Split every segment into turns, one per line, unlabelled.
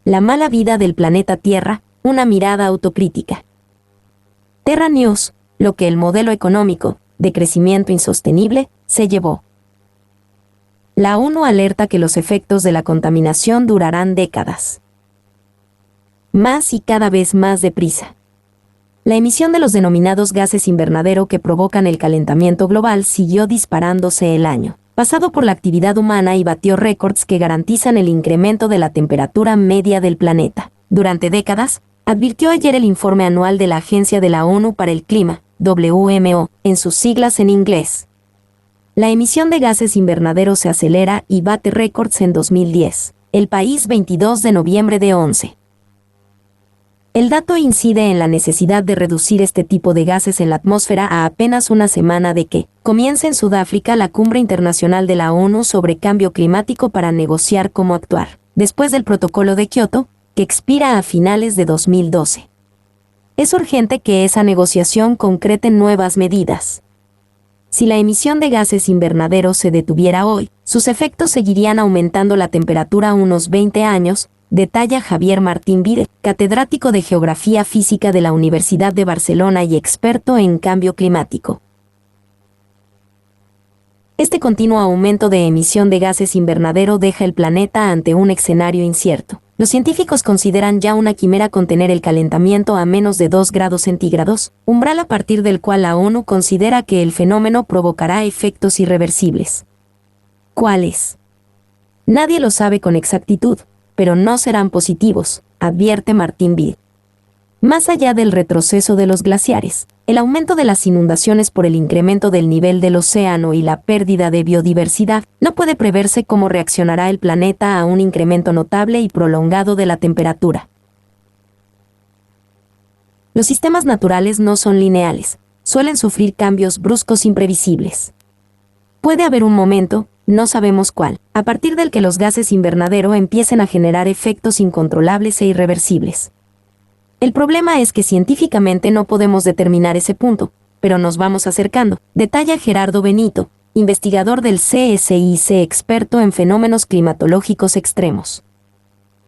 La mala vida del planeta Tierra, una mirada autocrítica. Terra News, lo que el modelo económico, de crecimiento insostenible, se llevó. La ONU alerta que los efectos de la contaminación durarán décadas. Más y cada vez más deprisa. La emisión de los denominados gases invernadero que provocan el calentamiento global siguió disparándose el año pasado por la actividad humana y batió récords que garantizan el incremento de la temperatura media del planeta. Durante décadas, advirtió ayer el informe anual de la Agencia de la ONU para el Clima, WMO, en sus siglas en inglés. La emisión de gases invernadero se acelera y bate récords en 2010, el país 22 de noviembre de 11. El dato incide en la necesidad de reducir este tipo de gases en la atmósfera a apenas una semana de que comience en Sudáfrica la Cumbre Internacional de la ONU sobre Cambio Climático para negociar cómo actuar, después del Protocolo de Kioto, que expira a finales de 2012. Es urgente que esa negociación concrete nuevas medidas. Si la emisión de gases invernadero se detuviera hoy, sus efectos seguirían aumentando la temperatura unos 20 años, detalla Javier Martín Vide, catedrático de Geografía Física de la Universidad de Barcelona y experto en cambio climático. Este continuo aumento de emisión de gases invernadero deja el planeta ante un escenario incierto. Los científicos consideran ya una quimera contener el calentamiento a menos de 2 grados centígrados, umbral a partir del cual la ONU considera que el fenómeno provocará efectos irreversibles. ¿Cuáles? Nadie lo sabe con exactitud, pero no serán positivos, advierte Martín Vide. Más allá del retroceso de los glaciares, el aumento de las inundaciones por el incremento del nivel del océano y la pérdida de biodiversidad, no puede preverse cómo reaccionará el planeta a un incremento notable y prolongado de la temperatura. Los sistemas naturales no son lineales, suelen sufrir cambios bruscos imprevisibles. Puede haber un momento, no sabemos cuál, a partir del que los gases invernadero empiecen a generar efectos incontrolables e irreversibles. El problema es que científicamente no podemos determinar ese punto, pero nos vamos acercando, detalla Gerardo Benito, investigador del CSIC experto en fenómenos climatológicos extremos.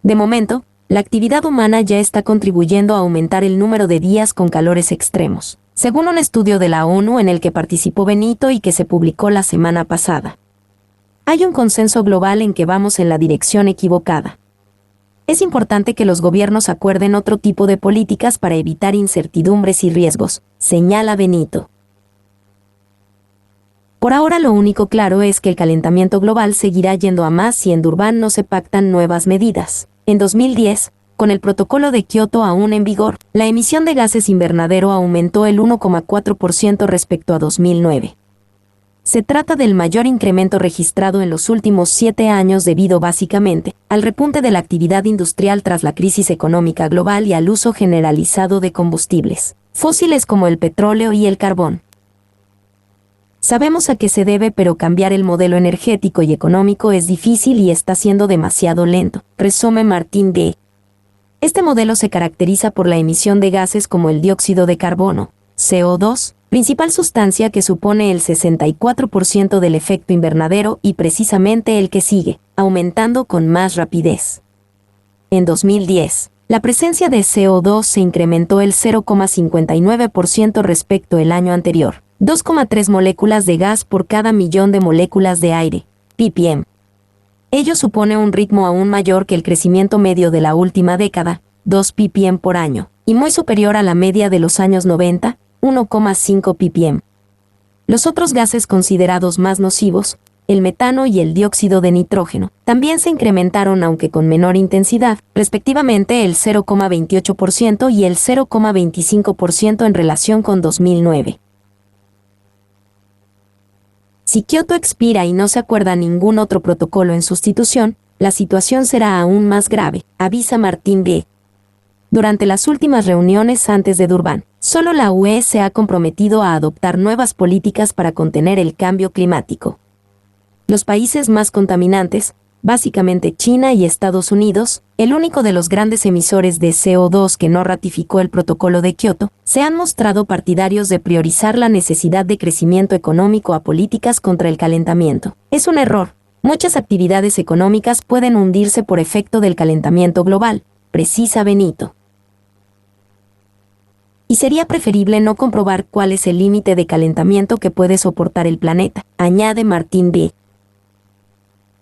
De momento, la actividad humana ya está contribuyendo a aumentar el número de días con calores extremos, según un estudio de la ONU en el que participó Benito y que se publicó la semana pasada. Hay un consenso global en que vamos en la dirección equivocada. Es importante que los gobiernos acuerden otro tipo de políticas para evitar incertidumbres y riesgos, señala Benito. Por ahora lo único claro es que el calentamiento global seguirá yendo a más si en Durban no se pactan nuevas medidas. En 2010, con el Protocolo de Kioto aún en vigor, la emisión de gases invernadero aumentó el 1,4% respecto a 2009. Se trata del mayor incremento registrado en los últimos 7 años debido básicamente al repunte de la actividad industrial tras la crisis económica global y al uso generalizado de combustibles fósiles como el petróleo y el carbón. Sabemos a qué se debe, pero cambiar el modelo energético y económico es difícil y está siendo demasiado lento, resume Martín D. Este modelo se caracteriza por la emisión de gases como el dióxido de carbono, CO2, principal sustancia que supone el 64% del efecto invernadero y precisamente el que sigue, aumentando con más rapidez. En 2010, la presencia de CO2 se incrementó el 0,59% respecto al año anterior, 2,3 moléculas de gas por cada millón de moléculas de aire, ppm. Ello supone un ritmo aún mayor que el crecimiento medio de la última década, 2 ppm por año, y muy superior a la media de los años 90, 1,5 ppm. Los otros gases considerados más nocivos, el metano y el dióxido de nitrógeno, también se incrementaron aunque con menor intensidad, respectivamente el 0,28% y el 0,25% en relación con 2009. Si Kioto expira y no se acuerda ningún otro protocolo en sustitución, la situación será aún más grave, avisa Martín B. Durante las últimas reuniones antes de Durban, solo la UE se ha comprometido a adoptar nuevas políticas para contener el cambio climático. Los países más contaminantes, básicamente China y Estados Unidos, el único de los grandes emisores de CO2 que no ratificó el protocolo de Kioto, se han mostrado partidarios de priorizar la necesidad de crecimiento económico a políticas contra el calentamiento. Es un error, Muchas actividades económicas pueden hundirse por efecto del calentamiento global, precisa Benito. Y sería preferible no comprobar cuál es el límite de calentamiento que puede soportar el planeta, añade Martín B.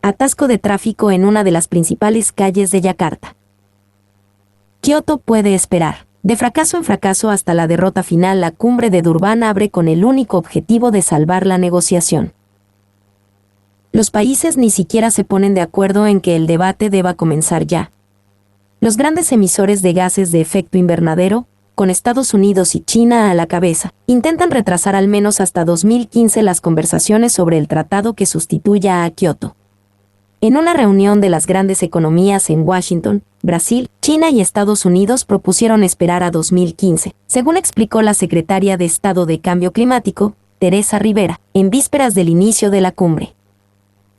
Atasco de tráfico en una de las principales calles de Yakarta. Kioto puede esperar. De fracaso en fracaso hasta la derrota final, la cumbre de Durban abre con el único objetivo de salvar la negociación. Los países ni siquiera se ponen de acuerdo en que el debate deba comenzar ya. Los grandes emisores de gases de efecto invernadero, con Estados Unidos y China a la cabeza, intentan retrasar al menos hasta 2015 las conversaciones sobre el tratado que sustituya a Kioto. En una reunión de las grandes economías en Washington, Brasil, China y Estados Unidos propusieron esperar a 2015, según explicó la secretaria de Estado de Cambio Climático, Teresa Rivera, en vísperas del inicio de la cumbre.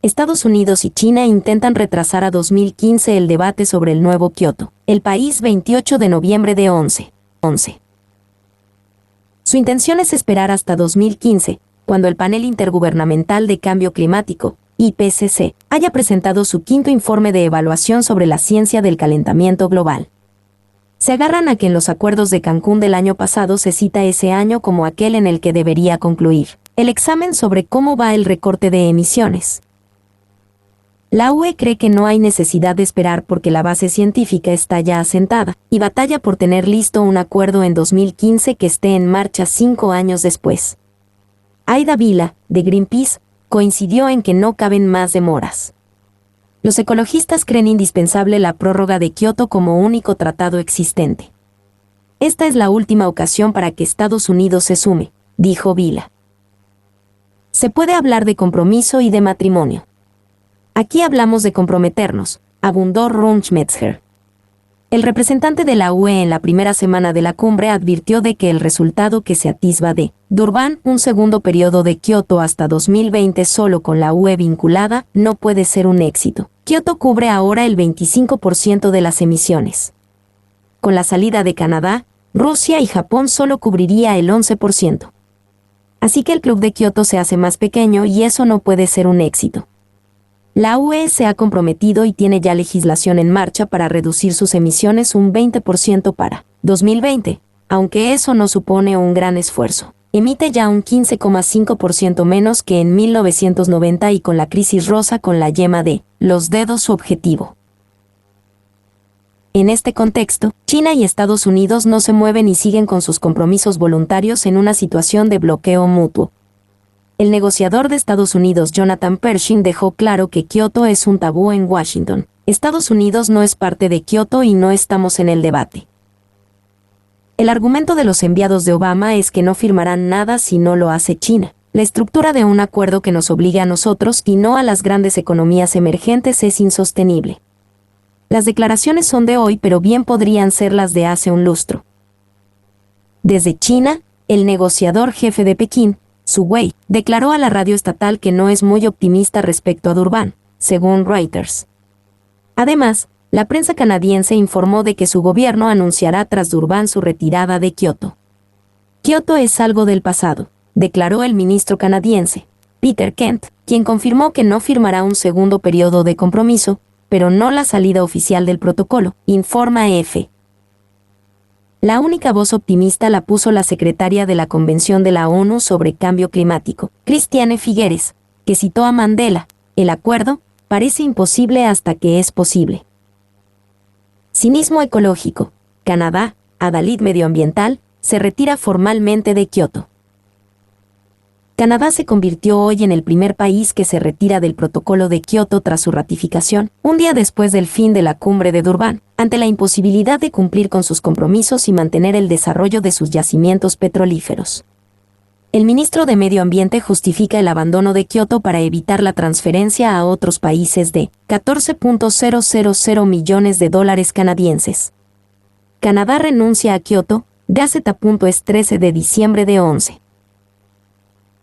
Estados Unidos y China intentan retrasar a 2015 el debate sobre el nuevo Kioto. El país 28 de noviembre de 11. Su intención es esperar hasta 2015, cuando el Panel Intergubernamental de Cambio Climático, IPCC, haya presentado su quinto informe de evaluación sobre la ciencia del calentamiento global. Se agarran a que en los acuerdos de Cancún del año pasado se cita ese año como aquel en el que debería concluir el examen sobre cómo va el recorte de emisiones. La UE cree que no hay necesidad de esperar porque la base científica está ya asentada, y batalla por tener listo un acuerdo en 2015 que esté en marcha 5 años después. Aida Vila, de Greenpeace, coincidió en que no caben más demoras. Los ecologistas creen indispensable la prórroga de Kioto como único tratado existente. Esta es la última ocasión para que Estados Unidos se sume, dijo Vila. Se puede hablar de compromiso y de matrimonio. Aquí hablamos de comprometernos, abundó Runch-Metzger. El representante de la UE en la primera semana de la cumbre advirtió de que el resultado que se atisba de Durban, un segundo periodo de Kioto hasta 2020 solo con la UE vinculada, no puede ser un éxito. Kioto cubre ahora el 25% de las emisiones. Con la salida de Canadá, Rusia y Japón solo cubriría el 11%. Así que el club de Kioto se hace más pequeño y eso no puede ser un éxito. La UE se ha comprometido y tiene ya legislación en marcha para reducir sus emisiones un 20% para 2020, aunque eso no supone un gran esfuerzo. Emite ya un 15,5% menos que en 1990 y con la crisis rosa con la yema de los dedos su objetivo. En este contexto, China y Estados Unidos no se mueven y siguen con sus compromisos voluntarios en una situación de bloqueo mutuo. El negociador de Estados Unidos Jonathan Pershing dejó claro que Kioto es un tabú en Washington. Estados Unidos no es parte de Kioto y no estamos en el debate. El argumento de los enviados de Obama es que no firmarán nada si no lo hace China. La estructura de un acuerdo que nos obligue a nosotros y no a las grandes economías emergentes es insostenible. Las declaraciones son de hoy, pero bien podrían ser las de hace un lustro. Desde China, el negociador jefe de Pekín, Su Wei, declaró a la radio estatal que no es muy optimista respecto a Durban, según Reuters. Además, la prensa canadiense informó de que su gobierno anunciará tras Durban su retirada de Kioto. Kioto es algo del pasado, declaró el ministro canadiense, Peter Kent, quien confirmó que no firmará un segundo periodo de compromiso, pero no la salida oficial del protocolo, informa EFE. La única voz optimista la puso la secretaria de la Convención de la ONU sobre Cambio Climático, Christiane Figueres, que citó a Mandela: el acuerdo parece imposible hasta que es posible. Cinismo ecológico. Canadá, adalid medioambiental, se retira formalmente de Kioto. Canadá se convirtió hoy en el primer país que se retira del protocolo de Kioto tras su ratificación, un día después del fin de la cumbre de Durban, ante la imposibilidad de cumplir con sus compromisos y mantener el desarrollo de sus yacimientos petrolíferos. El ministro de Medio Ambiente justifica el abandono de Kioto para evitar la transferencia a otros países de 14.000 millones de dólares canadienses. Canadá renuncia a Kioto, Gaceta.es 13 de diciembre de 11.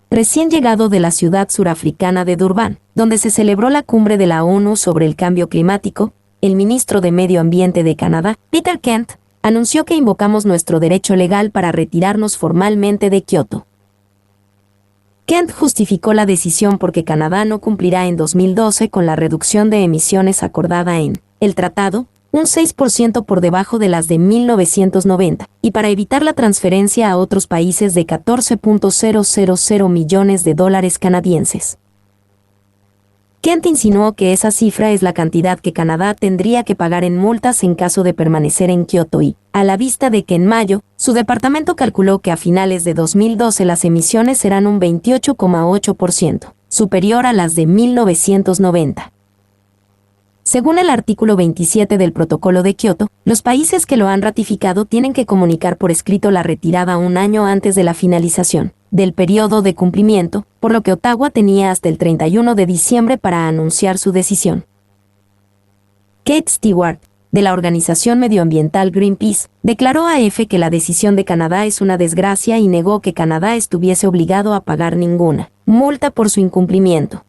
Recién llegado de la ciudad surafricana de Durban, donde se celebró la cumbre de la ONU sobre el cambio climático, el ministro de Medio Ambiente de Canadá, Peter Kent, anunció que invocamos nuestro derecho legal para retirarnos formalmente de Kioto. Kent justificó la decisión porque Canadá no cumplirá en 2012 con la reducción de emisiones acordada en el tratado, un 6% por debajo de las de 1990, y para evitar la transferencia a otros países de 14.000 millones de dólares canadienses. Kent insinuó que esa cifra es la cantidad que Canadá tendría que pagar en multas en caso de permanecer en Kioto y, a la vista de que en mayo, su departamento calculó que a finales de 2012 las emisiones serán un 28,8%, superior a las de 1990. Según el artículo 27 del Protocolo de Kioto, los países que lo han ratificado tienen que comunicar por escrito la retirada un año antes de la finalización del periodo de cumplimiento, por lo que Ottawa tenía hasta el 31 de diciembre para anunciar su decisión. Kate Stewart, de la organización medioambiental Greenpeace, declaró a EFE que la decisión de Canadá es una desgracia y negó que Canadá estuviese obligado a pagar ninguna multa por su incumplimiento.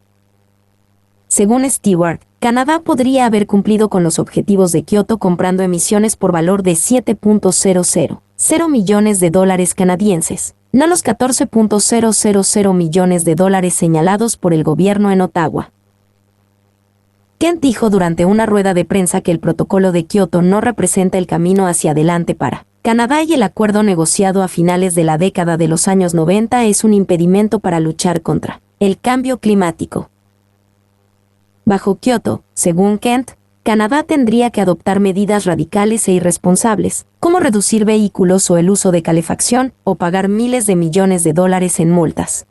Según Stewart, Canadá podría haber cumplido con los objetivos de Kioto comprando emisiones por valor de 7.000 millones de dólares canadienses, no los 14.000 millones de dólares señalados por el gobierno en Ottawa. Kent dijo durante una rueda de prensa que el protocolo de Kioto no representa el camino hacia adelante para Canadá y el acuerdo negociado a finales de la década de los años 90 es un impedimento para luchar contra el cambio climático. Bajo Kioto, según Kent, Canadá tendría que adoptar medidas radicales e irresponsables, como reducir vehículos o el uso de calefacción, o pagar miles de millones de dólares en multas.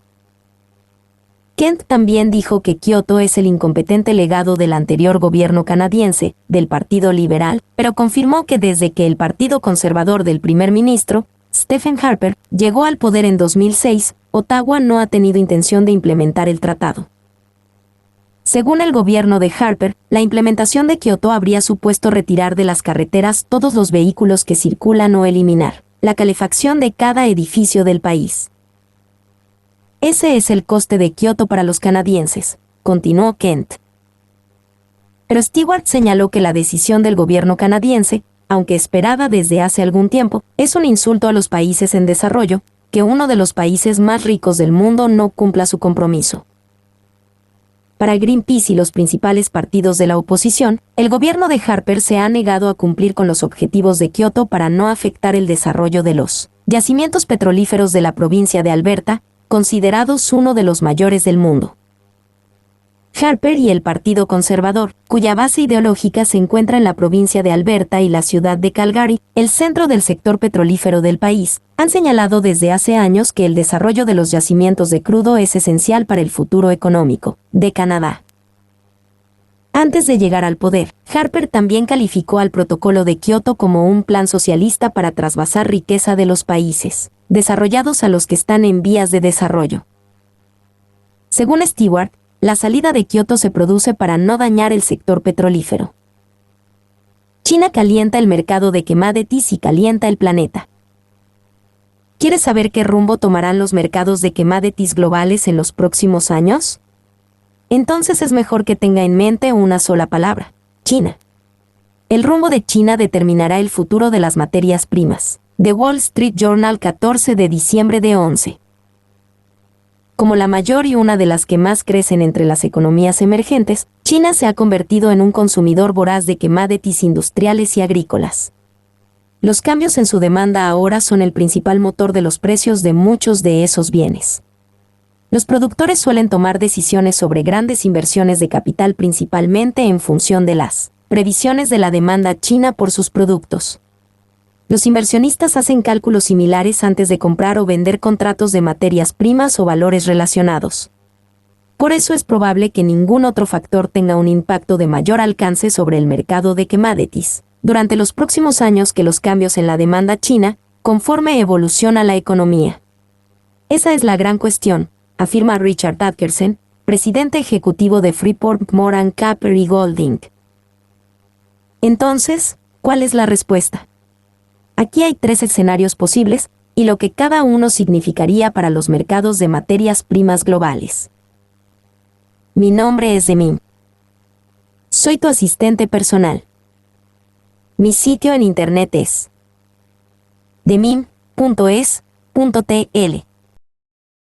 Kent también dijo que Kioto es el incompetente legado del anterior gobierno canadiense, del Partido Liberal, pero confirmó que desde que el Partido Conservador del primer ministro, Stephen Harper, llegó al poder en 2006, Ottawa no ha tenido intención de implementar el tratado. Según el gobierno de Harper, la implementación de Kioto habría supuesto retirar de las carreteras todos los vehículos que circulan o eliminar la calefacción de cada edificio del país. Ese es el coste de Kioto para los canadienses, continuó Kent. Pero Stewart señaló que la decisión del gobierno canadiense, aunque esperada desde hace algún tiempo, es un insulto a los países en desarrollo, que uno de los países más ricos del mundo no cumpla su compromiso. Para Greenpeace y los principales partidos de la oposición, el gobierno de Harper se ha negado a cumplir con los objetivos de Kioto para no afectar el desarrollo de los yacimientos petrolíferos de la provincia de Alberta, considerados uno de los mayores del mundo. Harper y el Partido Conservador, cuya base ideológica se encuentra en la provincia de Alberta y la ciudad de Calgary, el centro del sector petrolífero del país, han señalado desde hace años que el desarrollo de los yacimientos de crudo es esencial para el futuro económico de Canadá. Antes de llegar al poder, Harper también calificó al Protocolo de Kioto como un plan socialista para trasvasar riqueza de los países desarrollados a los que están en vías de desarrollo. Según Stewart, la salida de Kioto se produce para no dañar el sector petrolífero. China calienta el mercado de commodities y calienta el planeta. ¿Quieres saber qué rumbo tomarán los mercados de commodities globales en los próximos años? Entonces es mejor que tenga en mente una sola palabra: China. El rumbo de China determinará el futuro de las materias primas. The Wall Street Journal, 14 de diciembre de 11. Como la mayor y una de las que más crecen entre las economías emergentes, China se ha convertido en un consumidor voraz de commodities industriales y agrícolas. Los cambios en su demanda ahora son el principal motor de los precios de muchos de esos bienes. Los productores suelen tomar decisiones sobre grandes inversiones de capital principalmente en función de las previsiones de la demanda china por sus productos. Los inversionistas hacen cálculos similares antes de comprar o vender contratos de materias primas o valores relacionados. Por eso es probable que ningún otro factor tenga un impacto de mayor alcance sobre el mercado de commodities durante los próximos años que los cambios en la demanda china, conforme evoluciona la economía. Esa es la gran cuestión, afirma Richard Atkerson, presidente ejecutivo de Freeport-McMoRan Copper y Gold Inc. Entonces, ¿cuál es la respuesta? Aquí hay 3 escenarios posibles, y lo que cada uno significaría para los mercados de materias primas globales. Mi nombre es Demim. Soy tu asistente personal. Mi sitio en internet es demim.es.tl.